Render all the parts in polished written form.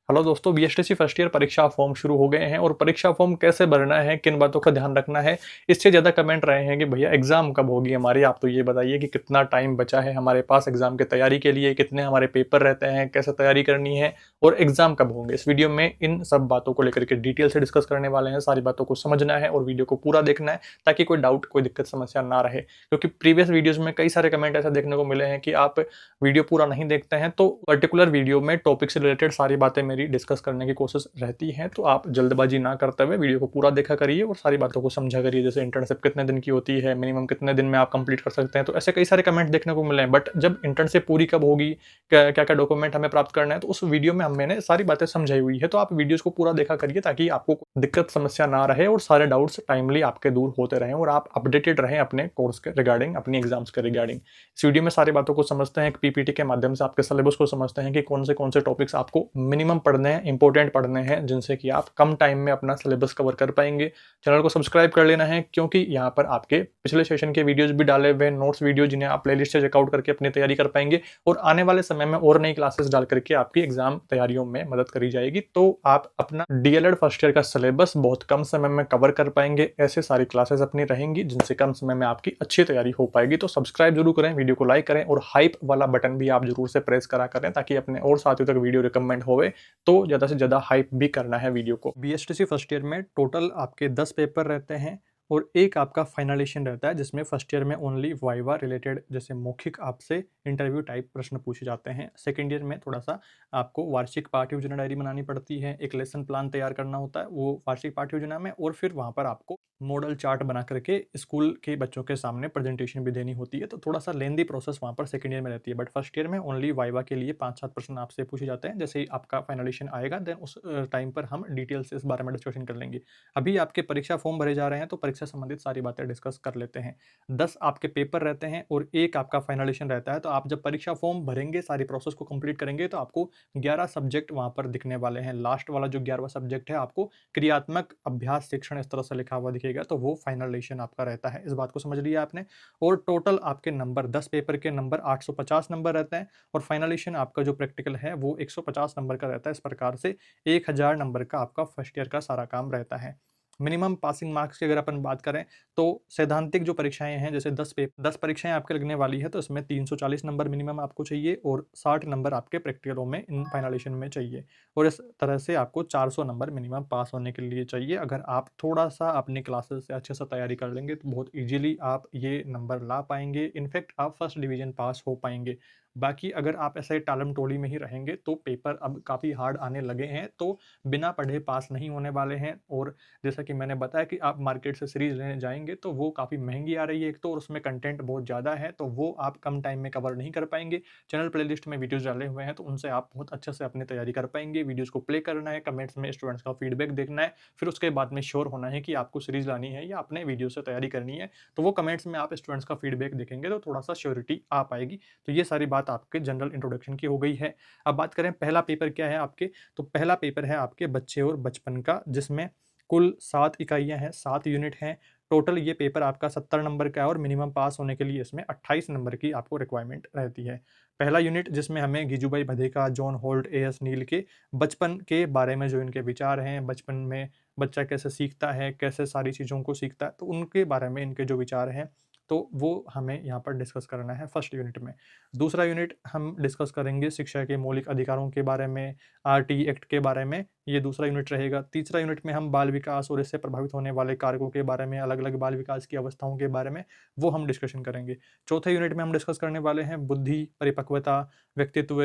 Hello दोस्तों, BSTC first year परीक्षा form शुरू हो गए हैं और परीक्षा फॉर्म कैसे भरना है, किन बातों का ध्यान रखना है, इससे ज़्यादा कमेंट रहे हैं कि भैया एग्ज़ाम कब होगी हमारी। आप तो ये बताइए कि कितना टाइम बचा है हमारे पास एग्ज़ाम की तैयारी के लिए, कितने हमारे पेपर रहते हैं, कैसे तैयारी करनी है और एग्ज़ाम कब होंगे। इस वीडियो में इन सब बातों को लेकर के डिटेल से डिस्कस करने वाले हैं। सारी बातों को समझना है और वीडियो को पूरा देखना है ताकि कोई डाउट, कोई दिक्कत, समस्या ना रहे। क्योंकि प्रीवियस वीडियोज़ में कई सारे कमेंट ऐसे देखने को मिले हैं कि आप वीडियो पूरा नहीं देखते हैं, तो पर्टिकुलर वीडियो में टॉपिक से रिलेटेड सारी बातें मेरी डिस्कस करने की कोशिश रहती है। तो आप जल्दबाजी ना करते हुए वीडियो को पूरा देखा करिए और सारी बातों को समझा करिए। जैसे इंटर्नशिप कितने दिन की होती है, मिनिमम कितने दिन में आप कंप्लीट कर सकते हैं, तो ऐसे कई सारे कमेंट देखने को मिले हैं। बट जब इंटर्नशिप पूरी कब होगी, क्या क्या डॉक्यूमेंट हमें प्राप्त करना है, तो उस वीडियो में मैंने सारी बातें समझाई हुई है। तो आप वीडियोज को पूरा देखा करिए ताकि आपको कोई दिक्कत, समस्या ना रहे और सारे डाउट्स टाइमली आपके दूर होते रहें और आप अपडेटेड रहें अपने कोर्स के रिगार्डिंग, अपनी एग्जाम्स के रिगार्डिंग। इस वीडियो में सारी बातों को समझते हैं, एक पीपीटी के माध्यम से आपके सिलेबस को समझते हैं कि कौन से टॉपिक्स आपको मिनिमम पढ़ने हैं, इंपॉर्टेंट पढ़ने हैं, जिनसे कि आप कम टाइम में अपना सिलेबस कवर कर पाएंगे। चैनल को सब्सक्राइब कर लेना है क्योंकि यहाँ पर आपके पिछले सेशन के वीडियोस भी डाले हुए, नोट्स वीडियो जिन्हें आप प्लेलिस्ट से चेकआउट करके अपनी तैयारी कर पाएंगे और आने वाले समय में और नई क्लासेस डाल करके आपकी एग्जाम तैयारियों में मदद करी जाएगी। तो आप अपना डीएलएड फर्स्ट ईयर का सिलेबस बहुत कम समय में कवर कर पाएंगे। ऐसे सारी क्लासेस अपनी रहेंगी जिनसे कम समय में आपकी अच्छी तैयारी हो पाएगी। तो सब्सक्राइब जरूर करें, वीडियो को लाइक करें और हाइप वाला बटन भी आप जरूर से प्रेस करा करें ताकि अपने और साथियों तक वीडियो रिकमेंड होवे। तो ज़्यादा से ज़्यादा हाइप भी करना है वीडियो को। बीएसटीसी फर्स्ट ईयर में टोटल आपके 10 पेपर रहते हैं और एक आपका फाइनलेशन रहता है जिसमें फर्स्ट ईयर में ओनली वाइवा रिलेटेड जैसे मौखिक आपसे इंटरव्यू टाइप प्रश्न पूछे जाते हैं। सेकेंड ईयर में थोड़ा सा आपको वार्षिक पाठ्य योजना डायरी बनानी पड़ती है, एक लेसन प्लान तैयार करना होता है वो वार्षिक पाठ्य योजना में, और फिर वहाँ पर आपको मॉडल चार्ट बना करके स्कूल के बच्चों के सामने प्रेजेंटेशन भी देनी होती है। तो थोड़ा सा लेंदी प्रोसेस वहाँ पर सेकंड ईयर में रहती है। बट फर्स्ट ईयर में ओनली वाइवा के लिए 5-7 प्रश्न आपसे पूछे जाते हैं। जैसे ही आपका फाइनलेशन आएगा देन उस टाइम पर हम डिटेल से इस बारे में डिस्कशन कर लेंगे। अभी आपके परीक्षा फॉर्म भरे जा रहे हैं तो परीक्षा संबंधित सारी बातें डिस्कस कर लेते हैं। 10 आपके पेपर रहते हैं और एक आपका फाइनलेशन रहता है। तो आप जब परीक्षा फॉर्म भरेंगे, सारी प्रोसेस को कंप्लीट करेंगे, तो आपको 11 सब्जेक्ट वहाँ पर दिखने वाले हैं। लास्ट वाला जो 11वां सब्जेक्ट है आपको क्रियात्मक अभ्यास शिक्षण इस तरह से लिखा हुआ दिखेगा, तो वो फाइनलेशन आपका रहता है। इस बात को समझ लिया आपने। और टोटल आपके नंबर 10 पेपर के नंबर 850 नंबर रहते हैं और फाइनलेशन आपका जो प्रैक्टिकल है वो 150 नंबर का रहता है। इस प्रकार से 1000 नंबर का आपका फर्स्ट ईयर का सारा काम रहता है। मिनिमम पासिंग मार्क्स की अगर अपन बात करें तो सैद्धांतिक जो परीक्षाएं हैं, जैसे 10 परीक्षाएं आपके लगने वाली है, तो इसमें 340 नंबर मिनिमम आपको चाहिए और 60 नंबर आपके प्रैक्टिकलों में इन फाइनलेशन में चाहिए। और इस तरह से आपको 400 नंबर मिनिमम पास होने के लिए चाहिए। अगर आप थोड़ा सा अपनी क्लासेस से अच्छे से तैयारी कर लेंगे तो बहुत इजीली आप ये नंबर ला पाएंगे। इनफैक्ट आप फर्स्ट डिवीजन पास हो पाएंगे। बाकी अगर आप ऐसे टालम टोली में ही रहेंगे तो पेपर अब काफ़ी हार्ड आने लगे हैं, तो बिना पढ़े पास नहीं होने वाले हैं। और जैसा कि मैंने बताया कि आप मार्केट से सीरीज लेने जाएंगे तो वो काफ़ी महंगी आ रही है एक तो, और उसमें कंटेंट बहुत ज़्यादा है, तो वो आप कम टाइम में कवर नहीं कर पाएंगे। चैनल प्लेलिस्ट में वीडियोस डाले हुए हैं तो उनसे आप बहुत अच्छे से अपनी तैयारी कर पाएंगे। वीडियोस को प्ले करना है, कमेंट्स में स्टूडेंट्स का फीडबैक देखना है, फिर उसके बाद में श्योर होना है कि आपको सीरीज लानी है या अपने वीडियो से तैयारी करनी है। तो वो कमेंट्स में आप स्टूडेंट्स का फीडबैक देखेंगे तो थोड़ा सा श्योरिटी आ पाएगी। तो ये सारी बात आपके जनरल इंट्रोडक्शन की हो गई है। अब बात करें पहला पेपर क्या है आपके, तो पहला पेपर है आपके बच्चे और बचपन का, जिसमें कुल 7 इकाइयाँ हैं, 7 यूनिट हैं। टोटल ये पेपर आपका 70 नंबर का है और मिनिमम पास होने के लिए इसमें 28 नंबर की आपको रिक्वायरमेंट रहती है। पहला यूनिट जिसमें हमें गिजुभाई भदेका, जॉन होल्ट, एएस नील के बचपन के बारे में जो इनके विचार हैं, बचपन में बच्चा कैसे सीखता है, कैसे सारी चीज़ों को सीखता है, तो उनके बारे में इनके जो विचार हैं, तो वो हमें यहाँ पर डिस्कस करना है फर्स्ट यूनिट में। दूसरा यूनिट हम डिस्कस करेंगे शिक्षा के मौलिक अधिकारों के बारे में, आरटी एक्ट के बारे में, ये दूसरा यूनिट रहेगा। तीसरा यूनिट में हम बाल विकास और इससे प्रभावित होने वाले कारकों के बारे में, अलग अलग बाल विकास की अवस्थाओं के बारे में वो हम डिस्कशन करेंगे। चौथे यूनिट में हम डिस्कस करने वाले हैं बुद्धि, परिपक्वता, व्यक्तित्व,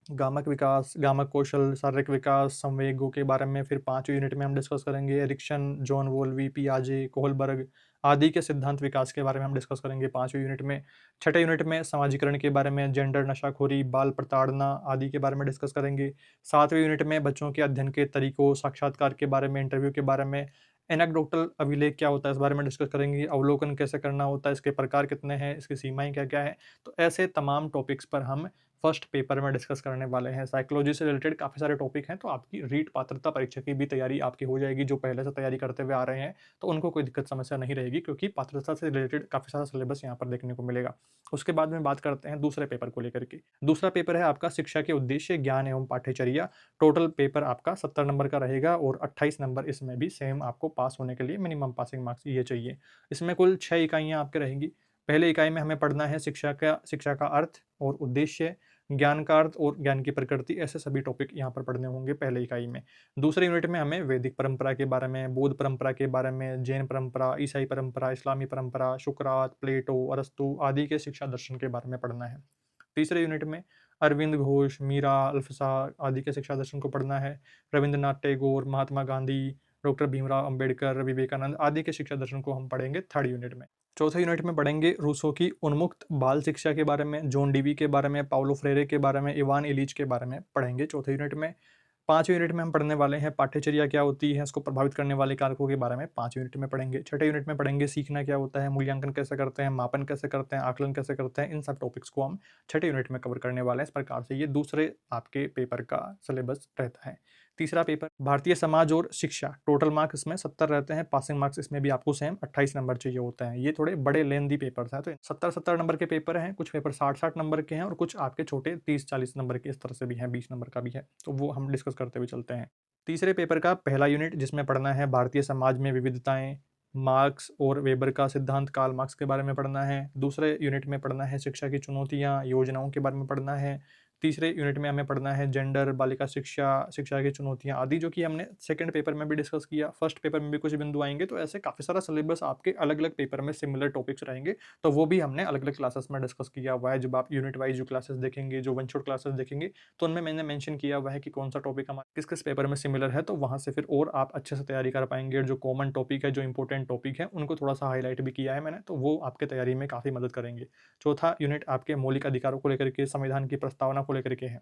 गामक विकास, गामक कौशल, शारीरिक विकास, संवेगों के बारे में। फिर 5वें यूनिट में हम डिस्कस करेंगे एरिक्सन, जॉन वोल्वी, पियाजे, कोहलबर्ग आदि के सिद्धांत विकास के बारे में हम डिस्कस करेंगे 5वें यूनिट में। छठे यूनिट में समाजीकरण के बारे में, जेंडर, नशाखोरी, बाल प्रताड़ना आदि के बारे में डिस्कस करेंगे। 7वें यूनिट में बच्चों के अध्ययन के तरीकों, साक्षात्कार के बारे में, इंटरव्यू के बारे में, एनेक्डोटल अभिलेख क्या होता है इस बारे में डिस्कस करेंगे, अवलोकन कैसे करना होता है, इसके प्रकार कितने हैं, इसकी सीमाएं क्या क्या है। तो ऐसे तमाम टॉपिक्स पर हम फर्स्ट पेपर में डिस्कस करने वाले हैं। साइकोलॉजी से रिलेटेड काफ़ी सारे टॉपिक हैं, तो आपकी रीट पात्रता परीक्षा की भी तैयारी आपकी हो जाएगी। जो पहले से तैयारी करते हुए आ रहे हैं, तो उनको कोई दिक्कत समस्या नहीं रहेगी, क्योंकि पात्रता से रिलेटेड काफ़ी सारा सिलेबस यहाँ पर देखने को मिलेगा। उसके बाद में बात करते हैं दूसरे पेपर को लेकर के। दूसरा पेपर है आपका शिक्षा के उद्देश्य, ज्ञान एवं पाठ्यचर्या। टोटल पेपर आपका 70 नंबर का रहेगा और 28 नंबर इसमें भी सेम आपको पास होने के लिए मिनिमम पासिंग मार्क्स ये चाहिए। इसमें कुल 6 इकाइयाँ आपके रहेंगी। पहले इकाई में हमें पढ़ना है शिक्षा का अर्थ और उद्देश्य, ज्ञान का अर्थ और ज्ञान की प्रकृति, ऐसे सभी टॉपिक यहाँ पर पढ़ने होंगे पहले इकाई में। दूसरे यूनिट में हमें वैदिक परंपरा के बारे में, बौद्ध परंपरा के बारे में, जैन परंपरा, ईसाई परंपरा, इस्लामी परंपरा, शुक्रात, प्लेटो, अरस्तु आदि के शिक्षा दर्शन के बारे में पढ़ना है। तीसरे यूनिट में अरविंद घोष, मीरा, अल्फसा आदि के शिक्षा दर्शन को पढ़ना है। रविंद्रनाथ टैगोर, महात्मा गांधी, डॉक्टर भीमराव अंबेडकर, विवेकानंद आदि के शिक्षा दर्शन को हम पढ़ेंगे थर्ड यूनिट में। चौथे यूनिट में पढ़ेंगे रूसो की उन्मुक्त बाल शिक्षा के बारे में, जॉन डीवी के बारे में, पाउलो फ्रेरे के बारे में, इवान इलीच के बारे में पढ़ेंगे चौथे यूनिट में। पाँचवें यूनिट में हम पढ़ने वाले हैं पाठ्यचर्या क्या होती है, इसको प्रभावित करने वाले कारकों के बारे में 5 यूनिट में पढ़ेंगे। छठे यूनिट में पढ़ेंगे सीखना क्या होता है, मूल्यांकन कैसे करते हैं, मापन कैसे करते हैं, आकलन कैसे करते हैं। इन सब टॉपिक्स को हम छठे यूनिट में कवर करने वाले हैं। इस प्रकार से ये दूसरे आपके पेपर का सिलेबस रहता है। तीसरा पेपर भारतीय समाज और शिक्षा, टोटल मार्क्स इसमें 70 रहते हैं, पासिंग मार्क्स इसमें भी आपको सेम 28 नंबर चाहिए होता है। ये थोड़े बड़े लेंदी पेपर्स हैं, तो 70-70 नंबर के पेपर हैं, कुछ पेपर 60-60 नंबर के हैं और कुछ आपके छोटे 30-40 नंबर के इस तरह से भी हैं, 20 नंबर का भी है, तो वो हम डिस्कस करते हुए चलते हैं। तीसरे पेपर का पहला यूनिट जिसमें पढ़ना है भारतीय समाज में विविधताएं, मार्क्स और वेबर का सिद्धांत, कार्ल मार्क्स के बारे में पढ़ना है। दूसरे यूनिट में पढ़ना है शिक्षा की चुनौतियां, योजनाओं के बारे में पढ़ना है। तीसरे यूनिट में हमें पढ़ना है जेंडर, बालिका शिक्षा, शिक्षा की चुनौतियां आदि, जो कि हमने सेकंड पेपर में भी डिस्कस किया। फर्स्ट पेपर में भी कुछ बिंदु आएंगे, तो ऐसे काफ़ी सारा सिलेबस आपके अलग अलग पेपर में सिमिलर टॉपिक्स रहेंगे, तो वो भी हमने अलग अलग क्लासेस में डिस्कस किया हुआ है। जब आप यूनिट वाइज जो क्लासेस देखेंगे, जो वन शॉट क्लासेस देखेंगे, तो उनमें मैंने मेंशन किया हुआ है कि कौन सा टॉपिक हमारा किस किस पेपर में सिमिलर है, तो वहाँ से फिर और आप अच्छे से तैयारी कर पाएंगे। और जो कॉमन टॉपिक है, जो इंपॉर्टेंट टॉपिक है, उनको थोड़ा सा हाईलाइट भी किया है मैंने, तो वो आपके तैयारी में काफ़ी मदद करेंगे। चौथा यूनिट आपके मौलिक अधिकारों को लेकर के, संविधान की प्रस्तावना को लेकर के है।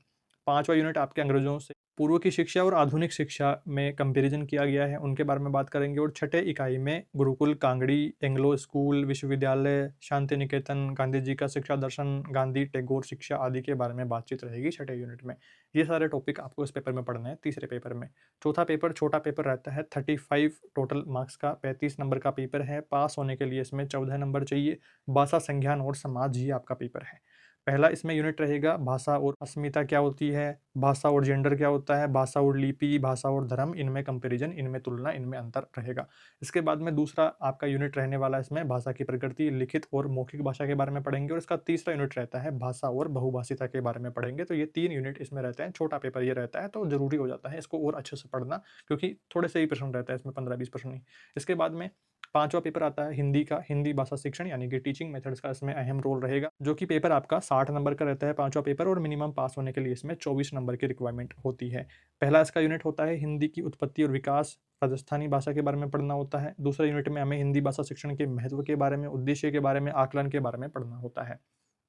पांचवा यूनिट आपके अंग्रेजों से पूर्व की शिक्षा और आधुनिक शिक्षा में कंपैरिजन किया गया है, उनके बारे में बात करेंगे। और छठे इकाई में गुरुकुल, कांगड़ी, एंग्लो स्कूल, विश्वविद्यालय, शांति निकेतन, गांधी जी का शिक्षा दर्शन, गांधी टैगोर शिक्षा आदि के बारे में बातचीत रहेगी छठे यूनिट में। ये सारे टॉपिक आपको इस पेपर में पढ़ने हैं, तीसरे पेपर में। चौथा पेपर छोटा पेपर रहता है, 35 टोटल मार्क्स का, 35 नंबर का पेपर है। पास होने के लिए इसमें 14 नंबर चाहिए। भाषा, संज्ञान और समाज ही आपका पेपर है। पहला इसमें यूनिट रहेगा भाषा और अस्मिता क्या होती है, भाषा और जेंडर क्या होता है, भाषा और लिपि, भाषा और धर्म, इनमें कंपैरिजन, इनमें तुलना, इनमें अंतर रहेगा। इसके बाद में दूसरा आपका यूनिट रहने वाला है, इसमें भाषा की प्रकृति, लिखित और मौखिक भाषा के बारे में पढ़ेंगे। और इसका तीसरा यूनिट रहता है भाषा और बहुभाषिता के बारे में पढ़ेंगे। तो ये 3 यूनिट इसमें रहते हैं। छोटा पेपर ये रहता है, तो जरूरी हो जाता है इसको और अच्छे से पढ़ना, क्योंकि थोड़े से ही प्रश्न रहता है इसमें, 15-20 प्रश्न ही। इसके बाद में पांचवा पेपर आता है हिंदी का, हिंदी भाषा शिक्षण यानी कि टीचिंग मेथड्स का इसमें अहम रोल रहेगा, जो कि पेपर आपका 60 नंबर का रहता है, पांचवा पेपर। और मिनिमम पास होने के लिए इसमें 24 नंबर की रिक्वायरमेंट होती है। पहला इसका यूनिट होता है हिंदी की उत्पत्ति और विकास, राजस्थानी भाषा के बारे में पढ़ना होता है। दूसरे यूनिट में हमें हिंदी भाषा शिक्षण के महत्व के बारे में, उद्देश्य के बारे में, आकलन के बारे में पढ़ना होता है।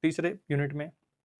तीसरे यूनिट में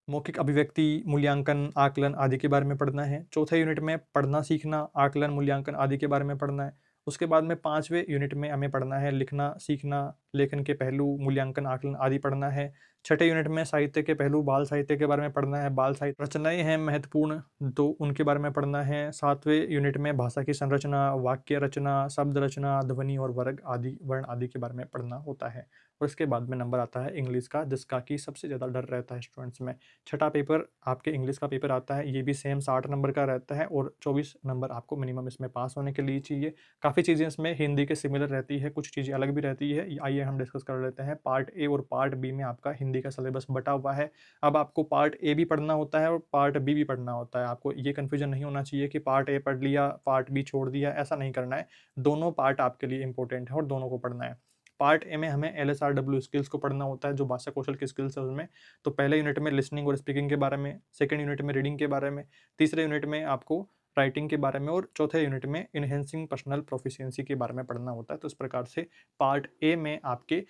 मौखिक अभिव्यक्ति, मूल्यांकन, आकलन आदि के बारे में पढ़ना है। चौथे यूनिट में पढ़ना, सीखना, आकलन, मूल्यांकन आदि के बारे में पढ़ना है। उसके बाद में पांचवें यूनिट में हमें पढ़ना है लिखना, सीखना, लेखन के पहलू, मूल्यांकन, आकलन आदि पढ़ना है। छठे यूनिट में साहित्य के पहलू, बाल साहित्य के बारे में पढ़ना है। बाल साहित्य रचनाएं हैं महत्वपूर्ण, तो उनके बारे में पढ़ना है। सातवें यूनिट में भाषा की संरचना, वाक्य रचना, शब्द रचना, ध्वनि और वर्ग आदि, वर्ण आदि के बारे में पढ़ना होता है। और इसके बाद में नंबर आता है इंग्लिश का, जिसका कि सबसे ज़्यादा डर रहता है स्टूडेंट्स में। छठा पेपर आपके इंग्लिश का पेपर आता है, ये भी सेम 60 नंबर का रहता है और 24 नंबर आपको मिनिमम इसमें पास होने के लिए चाहिए। काफ़ी चीज़ें इसमें हिंदी के सिमिलर रहती है, कुछ चीज़ें अलग भी रहती है। आइए हम डिस्कस कर लेते हैं। पार्ट ए और पार्ट बी में आपका हिंदी का सिलेबस बटा हुआ है। अब आपको पार्ट ए भी पढ़ना होता है और पार्ट बी भी पढ़ना होता है। आपको ये कन्फ्यूजन नहीं होना चाहिए कि पार्ट ए पढ़ लिया, पार्ट बी छोड़ दिया, ऐसा नहीं करना है। दोनों पार्ट आपके लिए इंपॉर्टेंट है और दोनों को पढ़ना है। पार्ट ए में हमें LSRW स्किल्स को पढ़ना होता है, जो भाषा कौशल की स्किल्स है उसमें। तो पहले यूनिट में लिसनिंग और स्पीकिंग के बारे में, सेकंड यूनिट में रीडिंग के बारे में, तीसरे यूनिट में आपको राइटिंग के बारे में और चौथे यूनिट में इनहेंसिंग पर्सनल प्रोफिशिएंसी के बारे में पढ़ना होता है। तो इस प्रकार से पार्ट ए में आपके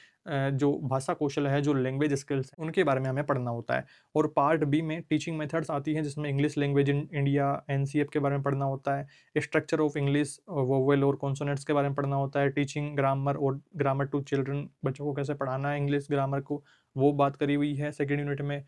जो भाषा कौशल है, जो लैंग्वेज स्किल्स हैं, उनके बारे में हमें पढ़ना होता है। और पार्ट बी में टीचिंग मेथड्स आती हैं, जिसमें English language in India, NCF के बारे में पढ़ना होता है। स्ट्रक्चर ऑफ इंग्लिश, वोवेल और कॉन्सोनेंट्स के बारे में पढ़ना होता है। टीचिंग ग्रामर और ग्रामर टू चिल्ड्रन, बच्चों को कैसे पढ़ाना है इंग्लिश ग्रामर को, वो बात करी हुई है सेकेंड यूनिट में।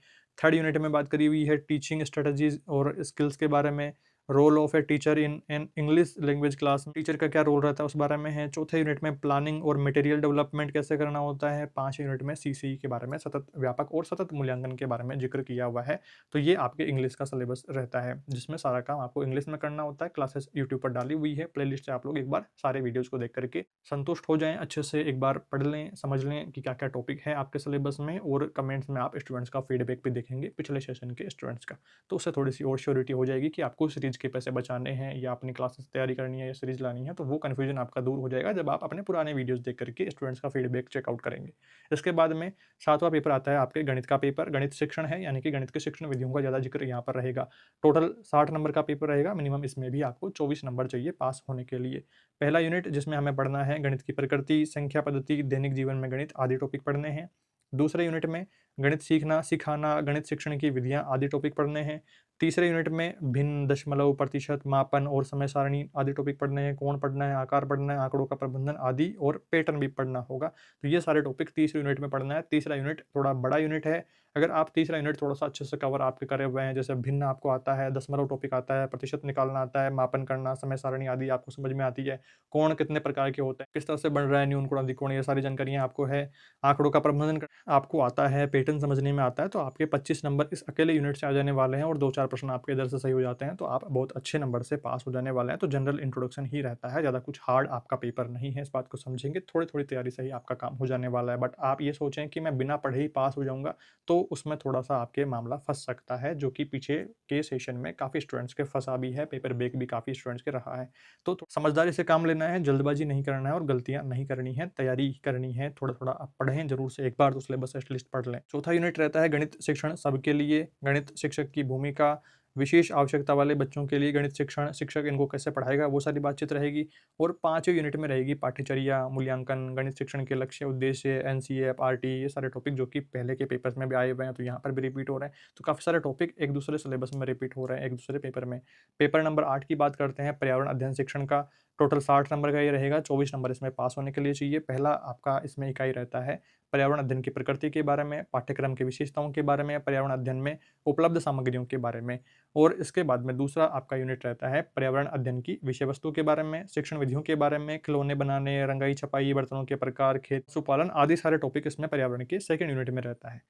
थर्ड यूनिट में बात करी हुई है टीचिंग स्ट्रेटजीज और स्किल्स के बारे में, role of a teacher in an English language class, teacher का क्या रोल रहता है उस बारे में है। चौथे यूनिट में प्लानिंग और मटेरियल डेवलपमेंट कैसे करना होता है। 5वें यूनिट में सीसीई के बारे में, सतत व्यापक और सतत मूल्यांकन के बारे में जिक्र किया हुआ है। तो ये आपके इंग्लिश का सिलेबस रहता है जिसमें सारा काम आपको इंग्लिश में करना होता है। क्लासेस यूट्यूब पर डाली हुई है, प्लेलिस्ट से आप लोग एक बार सारे वीडियोज़ को देख करके संतुष्ट हो जाएँ, अच्छे से एक बार पढ़ लें, समझ लें कि क्या-क्या टॉपिक है आपके सिलेबस में, और कमेंट्स में आप स्टूडेंट्स का फीडबैक भी देखेंगे पिछले सेशन के स्टूडेंट्स का। तो उससे थोड़ी-सी और श्योरिटी हो जाएगी कि आपको सीरीज़ के पैसे बचाने हैं या अपनी क्लासेस तैयारी करनी है या सीरीज़ लानी है, तो वो कन्फ्यूजन आपका दूर हो जाएगा जब आप अपने पुराने वीडियोज़ देख करके स्टूडेंट्स का फीडबैक चेकआउट करेंगे। इसके बाद में 7वां पेपर आता है आपके गणित का पेपर। गणित शिक्षण है, यानी कि गणित के शिक्षण विधियों का ज़्यादा जिक्र यहाँ पर रहेगा। टोटल 60 नंबर का पेपर रहेगा, मिनिमम इसमें भी आपको 24 नंबर चाहिए पास होने के लिए। पहला यूनिट जिसमें हमें पढ़ना है गणित की प्रकृति, संख्या पद्धति, दैनिक जीवन में गणित आदि टॉपिक पढ़ने हैं। दूसरे यूनिट में गणित सीखना, सिखाना, गणित शिक्षण की विधियाँ आदि टॉपिक पढ़ने हैं। तीसरे यूनिट में भिन्न, दशमलव, प्रतिशत, मापन और समय सारणी आदि टॉपिक पढ़ने हैं। कोण पढ़ना है, आकार पढ़ना है, आंकड़ों का प्रबंधन आदि और पैटर्न भी पढ़ना होगा। तो ये सारे टॉपिक तीसरे यूनिट में पढ़ना है। तीसरा यूनिट थोड़ा बड़ा यूनिट है। अगर आप तीसरा यूनिट थोड़ा-सा अच्छे से कवर आपके करे हुए हैं, जैसे भिन्न आपको आता है, दशमलव टॉपिक आता है, प्रतिशत निकालना आता है, मापन करना, समय सारणी आदि आपको समझ में आती है, कोण कितने प्रकार के होते हैं, किस तरह से बन रहा है न्यून कोण, अधिक कोण, ये सारी जानकारियाँ आपको है, आंकड़ों का प्रबंधन आपको आता है, पैटर्न समझने में आता है, तो आपके 25 नंबर इस अकेले यूनिट से आ जाने वाले हैं और 2-4 प्रश्न आपके इधर से सही हो जाते हैं, तो आप बहुत अच्छे नंबर से पास हो जाने वाले हैं। तो जनरल इंट्रोडक्शन ही रहता है, ज़्यादा कुछ हार्ड आपका पेपर नहीं है, इस बात को समझेंगे, थोड़ी-थोड़ी तैयारी से ही आपका काम हो जाने वाला है। बट आप ये सोचें कि मैं बिना पढ़े ही पास हो जाऊँगा, तो उसमें थोड़ा-सा आपके मामला फँस सकता है, जो कि पीछे के सेशन में काफ़ी स्टूडेंट्स के फँसा भी है, पेपर बैक भी काफ़ी स्टूडेंट्स के रहा है। तो समझदारी से काम लेना है, जल्दबाजी नहीं करना है और गलतियाँ नहीं करनी है, तैयारी करनी है, थोड़ा-थोड़ा आप पढ़ें ज़रूर से, एक बार तो सिलेबस एटलीस्ट पढ़ लें। चौथा यूनिट रहता है गणित शिक्षण सबके लिए, गणित शिक्षक की भूमिका, विशेष आवश्यकता वाले बच्चों के लिए गणित शिक्षण, शिक्षक इनको कैसे पढ़ाएगा, वो सारी बातचीत रहेगी। और 5वें यूनिट में रहेगी पाठ्यचर्या, मूल्यांकन, गणित शिक्षण के लक्ष्य, उद्देश्य, एनसीएफ, आरटी, ये सारे टॉपिक जो कि पहले के पेपर्स में भी आए हुए हैं, तो यहाँ पर भी रिपीट हो रहे हैं। तो काफ़ी सारे टॉपिक एक दूसरे सिलेबस में रिपीट हो रहे हैं, एक दूसरे पेपर में। पेपर नंबर 8 की बात करते हैं, पर्यावरण अध्ययन शिक्षण का। टोटल 60 नंबर का ये रहेगा, 24 नंबर इसमें पास होने के लिए चाहिए। पहला आपका इसमें इकाई रहता है पर्यावरण अध्ययन की प्रकृति के बारे में, पाठ्यक्रम की विशेषताओं के बारे में, पर्यावरण अध्ययन में उपलब्ध सामग्रियों के बारे में। और इसके बाद में दूसरा आपका यूनिट रहता है पर्यावरण अध्ययन की विषय वस्तु के बारे में, शिक्षण विधियों के बारे में, खिलौने बनाने, रंगाई छपाई, बर्तनों के प्रकार, खेत पशुपालन आदि सारे टॉपिक इसमें पर्यावरण के सेकंड यूनिट में रहता है।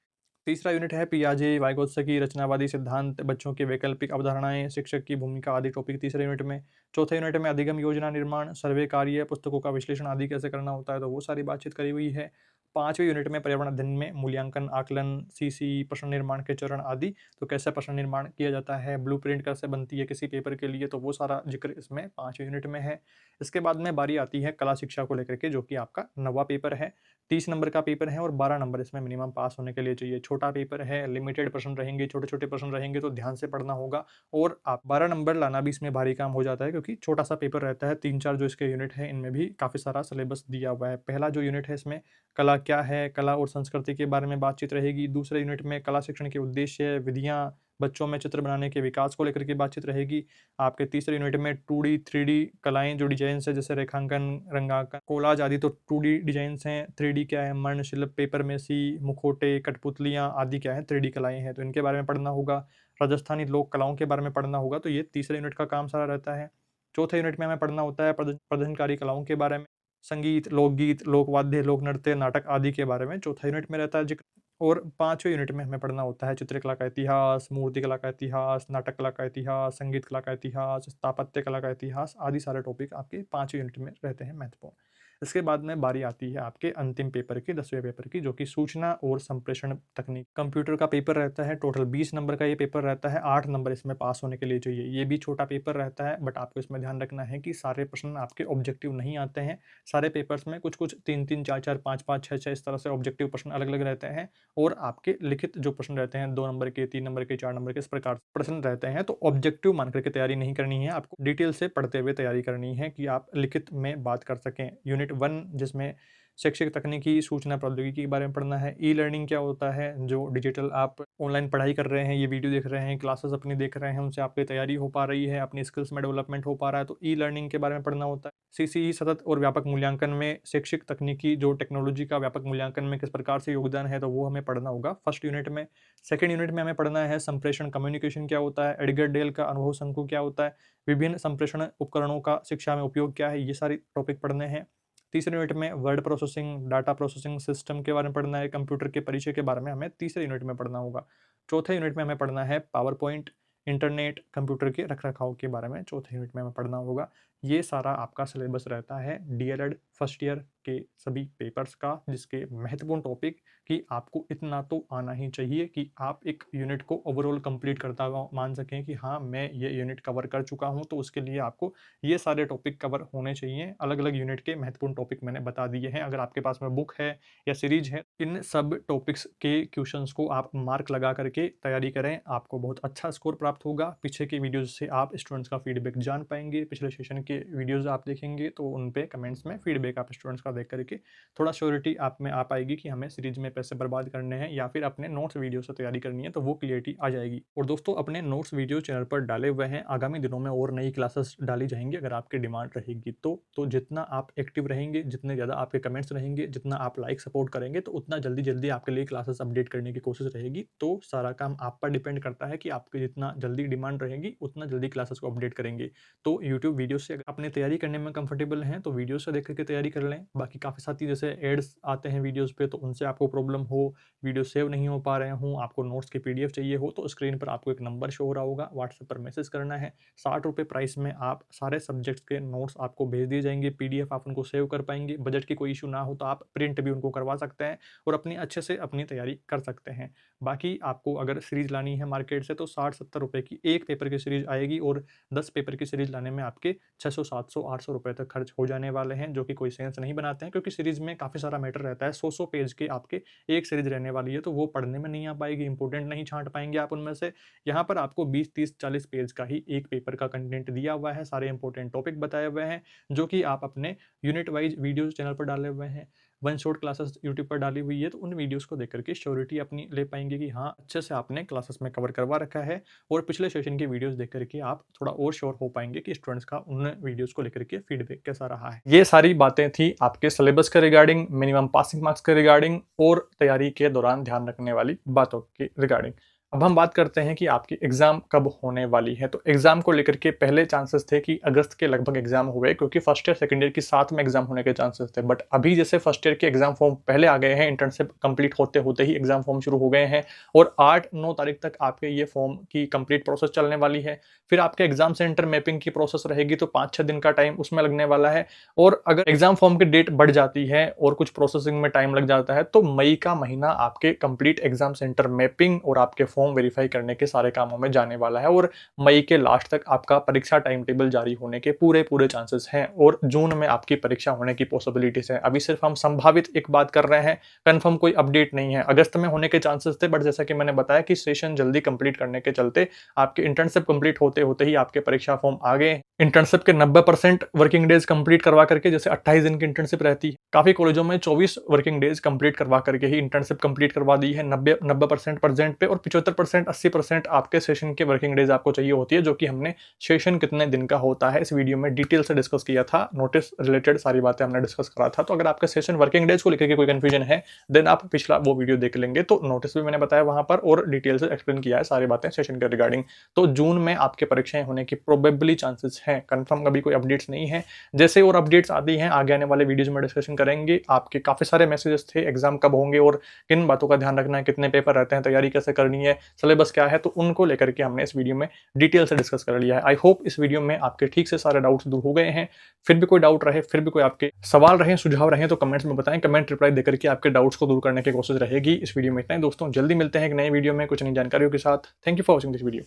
तीसरा यूनिट है पियाजे, वाइगोत्स्की, रचनावादी सिद्धांत, बच्चों की वैकल्पिक अवधारणाएं, शिक्षक की भूमिका आदि टॉपिक तीसरे यूनिट में। चौथे यूनिट में अधिगम योजना निर्माण, सर्वे कार्य, पुस्तकों का विश्लेषण आदि कैसे करना होता है, तो वो सारी बातचीत करी हुई है। 5वें यूनिट में पर्यावरण अध्ययन में मूल्यांकन, आकलन, सीसी, प्रश्न निर्माण के चरण आदि, तो कैसे प्रश्न निर्माण किया जाता है, ब्लूप्रिंट कैसे बनती है किसी पेपर के लिए, तो वो सारा जिक्र इसमें 5वें यूनिट में है। इसके बाद में बारी आती है कला शिक्षा को लेकर के, जो कि आपका 9वां पेपर है। 30 नंबर का पेपर है और 12 नंबर इसमें मिनिमम पास होने के लिए चाहिए। छोटा पेपर है, लिमिटेड प्रश्न रहेंगे, छोटे-छोटे प्रश्न रहेंगे, तो ध्यान से पढ़ना होगा। और आप 12 नंबर लाना भी इसमें भारी काम हो जाता है, क्योंकि छोटा-सा पेपर रहता है। 3-4 जो इसके यूनिट हैं, इनमें भी काफ़ी सारा सिलेबस दिया हुआ है। पहला जो यूनिट है इसमें कला क्या है, कला और संस्कृति के बारे में बातचीत रहेगी। दूसरे यूनिट में कला शिक्षण के उद्देश्य, विधियाँ, बच्चों में चित्र बनाने के विकास को लेकर के बातचीत रहेगी। आपके तीसरे यूनिट में 2D, 3D कलाएँ जो डिज़ाइन्स है, जैसे रेखांकन, रंगांकन, कोलाज आदि, तो 2D डिज़ाइन्स हैं। 3D क्या है, मर्ण शिल्प, पेपर मेसी, मुखौटे, कठपुतलियाँ आदि क्या है, 3D कलाएँ हैं, तो इनके बारे में पढ़ना होगा। राजस्थानी लोक कलाओं के बारे में पढ़ना होगा, तो ये तीसरे यूनिट का काम सारा रहता है। चौथे यूनिट में हमें पढ़ना होता है प्रदर्शनकारी कलाओं के बारे में, संगीत, लोकगीत, लोकवाद्य, लोक नृत्य, नाटक आदि के बारे में चौथा यूनिट में रहता है जिक्र। और 5वें यूनिट में हमें पढ़ना होता है चित्रकला का इतिहास, मूर्तिकला का इतिहास, नाटक कला का इतिहास, संगीत कला का इतिहास, स्थापत्य कला का इतिहास आदि सारे टॉपिक आपके 5वें यूनिट में रहते हैं महत्वपूर्ण। इसके बाद में बारी आती है आपके अंतिम पेपर की, 10वें पेपर की, जो कि सूचना और संप्रेषण तकनीक कंप्यूटर का पेपर रहता है। टोटल 20 नंबर का ये पेपर रहता है, 8 नंबर इसमें पास होने के लिए चाहिए। ये भी छोटा पेपर रहता है, बट आपको इसमें ध्यान रखना है कि सारे प्रश्न आपके ऑब्जेक्टिव नहीं आते हैं। सारे पेपर्स में कुछ-कुछ 3-3, 4-4, 5-5, 6-6 इस तरह से ऑब्जेक्टिव प्रश्न अलग-अलग रहते हैं, और आपके लिखित जो प्रश्न रहते हैं 2 नंबर के, 3 नंबर के, 4 नंबर के, इस प्रकार से प्रश्न रहते हैं। तो ऑब्जेक्टिव मान करके तैयारी नहीं करनी है, आपको डिटेल से पढ़ते हुए तैयारी करनी है कि आप लिखित में बात कर सकें। यूनिट 1 जिसमें शैक्षिक तकनीकी सूचना प्रौद्योगिकी के बारे में पढ़ना है। ई लर्निंग क्या होता है, जो डिजिटल आप ऑनलाइन पढ़ाई कर रहे हैं, ये वीडियो देख रहे हैं, क्लासेस अपनी देख रहे हैं, उनसे आपकी तैयारी हो पा रही है, अपनी स्किल्स में डेवलपमेंट हो पा रहा है, तो ई लर्निंग के बारे में पढ़ना होता है। सीसीई सतत और व्यापक मूल्यांकन में शैक्षिक तकनीकी जो टेक्नोलॉजी का व्यापक मूल्यांकन में किस प्रकार से योगदान है, तो वो हमें पढ़ना होगा फर्स्ट यूनिट में। सेकंड यूनिट में हमें पढ़ना है संप्रेषण कम्युनिकेशन क्या होता है, एडगर डेल का अनुभव शंकु क्या होता है, विभिन्न संप्रेषण उपकरणों का शिक्षा में उपयोग क्या है, ये सारे टॉपिक पढ़ने हैं। तीसरे यूनिट में word processing, data processing system के बारे में पढ़ना है, कंप्यूटर के परिचय के बारे में हमें तीसरे यूनिट में पढ़ना होगा। चौथे यूनिट में हमें पढ़ना है पावर पॉइंट, इंटरनेट, कंप्यूटर के रखरखाव के बारे में चौथे यूनिट में हमें पढ़ना होगा। ये सारा आपका सिलेबस रहता है डीएलएड फर्स्ट ईयर के सभी पेपर्स का, जिसके महत्वपूर्ण टॉपिक कि आपको इतना तो आना ही चाहिए कि आप एक यूनिट को ओवरऑल कंप्लीट करता हुआ मान सकें कि हाँ मैं ये यूनिट कवर कर चुका हूँ। तो उसके लिए आपको ये सारे टॉपिक कवर होने चाहिए। अलग अलग यूनिट के महत्वपूर्ण टॉपिक मैंने बता दिए हैं। अगर आपके पास में बुक है या सीरीज है, इन सब टॉपिक्स के क्वेश्चंस को आप मार्क लगा करके तैयारी करें, आपको बहुत अच्छा स्कोर प्राप्त होगा। पीछे की वीडियोज से आप स्टूडेंट्स का फीडबैक जान पाएंगे, पिछले सेशन के वीडियोज आप देखेंगे तो उन पे कमेंट्स में फीडबैक आप स्टूडेंट्स का देख करके थोड़ा श्योरिटी आप में आ पाएगी कि हमें सीरीज में पैसे बर्बाद करने हैं या फिर अपने नोट्स वीडियो से तैयारी करनी है, तो वो क्लियरिटी आ जाएगी। और दोस्तों अपने नोट्स वीडियो चैनल पर डाले हुए हैं, आगामी दिनों में और नई क्लासेस डाली जाएंगी अगर आपकी डिमांड रहेगी तो जितना आप एक्टिव रहेंगे, जितने ज़्यादा आपके कमेंट्स रहेंगे, जितना आप लाइक सपोर्ट करेंगे, तो उतना जल्दी जल्दी आपके लिए क्लासेस अपडेट करने की कोशिश रहेगी। तो सारा काम आप पर डिपेंड करता है कि आपकी जितना जल्दी डिमांड रहेगी उतना जल्दी क्लासेस को अपडेट करेंगे। तो यूट्यूब वीडियो से अगर अपने तैयारी करने में कंफर्टेबल हैं तो वीडियो से देख करके तैयारी कर लें। बाकी काफ़ी साथी जैसे एड्स आते हैं वीडियोज़ पे, तो उनसे आपको प्रॉब्लम हो, वीडियो सेव नहीं हो पा रहे हों, आपको नोट्स की पीडीएफ चाहिए हो, तो स्क्रीन पर आपको एक नंबर शो हो रहा होगा, व्हाट्सएप पर मैसेज करना है। 60 रुपये प्राइस में आप सारे सब्जेक्ट्स के नोट्स आपको भेज दिए जाएंगे, पीडीएफ आप उनको सेव कर पाएंगे। बजट की कोई इशू ना हो तो आप प्रिंट भी उनको करवा सकते हैं और अपनी अच्छे से अपनी तैयारी कर सकते हैं। बाकी आपको अगर सीरीज़ लानी है मार्केट से तो 60-70 रुपये की एक पेपर की सीरीज़ आएगी और 10 पेपर की सीरीज़ लाने में आपके 600, 700, 800 रुपये तक खर्च हो जाने वाले हैं, जो कि कोई सेंस नहीं बनाते हैं, क्योंकि सीरीज़ में काफ़ी सारा मैटर रहता है। 100 पेज के आपके एक सीरीज़ रहने वाली है, तो वो पढ़ने में नहीं आ पाएगी, इंपॉर्टेंट नहीं छाँट पाएंगे आप उनमें से। यहाँ पर आपको 20, 30, 40 पेज का ही एक पेपर का कंटेंट दिया हुआ है, सारे इंपॉर्टेंट टॉपिक बताए हुए हैं, जो कि आप अपने यूनिट वाइज वीडियोज़ चैनल पर डाले हुए हैं। वन शॉट क्लासेस यूट्यूब पर डाली हुई है, तो उन वीडियोस को देख करके श्योरिटी अपनी ले पाएंगे कि हाँ अच्छे से आपने क्लासेस में कवर करवा रखा है। और पिछले सेशन की वीडियोस देख करके आप थोड़ा और श्योर हो पाएंगे कि स्टूडेंट्स का उन वीडियोस को लेकर के फीडबैक कैसा रहा है। ये सारी बातें थी आपके सिलेबस के रिगार्डिंग, मिनिमम पासिंग मार्क्स के रिगार्डिंग और तैयारी के दौरान ध्यान रखने वाली बातों के रिगार्डिंग। अब हम बात करते हैं कि आपकी एग्जाम कब होने वाली है। तो एग्जाम को लेकर के पहले चांसेस थे कि अगस्त के लगभग एग्जाम हुए, क्योंकि फर्स्ट ईयर सेकंड ईयर की साथ में एग्जाम होने के चांसेस थे। बट अभी जैसे फर्स्ट ईयर के एग्जाम फॉर्म पहले आ गए हैं, इंटर्नशिप कंप्लीट होते होते ही एग्जाम फॉर्म शुरू हो गए हैं और 8-9 तारीख तक आपके ये फॉर्म की कंप्लीट प्रोसेस चलने वाली है। फिर आपके एग्जाम सेंटर मैपिंग की प्रोसेस रहेगी, तो 5-6 दिन का टाइम उसमें लगने वाला है। और अगर एग्जाम फॉर्म की डेट बढ़ जाती है और कुछ प्रोसेसिंग में टाइम लग जाता है, तो मई का महीना आपके कंप्लीट एग्जाम सेंटर मैपिंग और आपके फॉर्म वेरीफाई करने के सारे कामों में जाने वाला है। और मई के लास्ट तक आपका परीक्षा टाइम टेबल जारी होने के पूरे चांसेस हैं और जून में आपकी परीक्षा होने की पॉसिबिलिटीज है। अभी सिर्फ हम संभावित एक बात कर रहे हैं, कंफर्म कोई अपडेट नहीं है। अगस्त में होने के चांसेस थे, बट जैसा कि मैंने बताया कि सेशन जल्दी कंप्लीट करने के चलते आपके इंटर्नशिप कंप्लीट होते होते ही आपके परीक्षा फॉर्म आ गए। इंटर्नशिप के 90% वर्किंग डेज कंप्लीट करवा करके, जैसे 28 दिन की इंटर्नशिप रहती है, काफी कॉलेजों में 24 वर्किंग डेज कंप्लीट करवा करके ही इंटर्नशिप कंप्लीट करवा दी है 90% प्रेजेंट पे, और 75% 80% आपके सेशन के वर्किंग डेज आपको चाहिए होती है, जो कि हमने सेशन कितने दिन का होता है इस वीडियो में डिटेल से डिस्कस किया था। नोटिस रिलेटेड सारी बातें हमने डिस्कस करा था। तो अगर आपके सेशन वर्किंग डेज को लेकर के कोई कंफ्यूजन है, देन आप पिछला वो वीडियो देख लेंगे, तो नोटिस भी मैंने बताया वहां पर और डिटेल से एक्सप्लेन किया है सारी बातें सेशन के रिगार्डिंग। तो जून में आपके परीक्षाएं होने की प्रोबेबली चांसेस हैं, कंफर्म अभी कोई अपडेट्स नहीं है। जैसे और अपडेट्स आती हैं आगे आने वाले वीडियोज में डिस्कशन करेंगे। आपके काफी सारे मैसेजेस थे एग्जाम कब होंगे और किन बातों का ध्यान रखना है, कितने पेपर रहते हैं, तैयारी कैसे करनी है, सिलेबस क्या है, तो उनको लेकर के हमने इस वीडियो में डिटेल से डिस्कस कर लिया है। आई होप इस वीडियो में आपके ठीक से सारे डाउट्स दूर हो गए हैं। फिर भी कोई डाउट रहे, फिर भी कोई आपके सवाल रहे, सुझाव रहे, तो कमेंट्स में बताएं। कमेंट रिप्लाई देकर के आपके डाउट्स को दूर करने की कोशिश रहेगी। इस वीडियो में इतना ही दोस्तों, जल्दी मिलते हैं एक नए वीडियो में कुछ नई जानकारियों के साथ। Thank you for watching this video.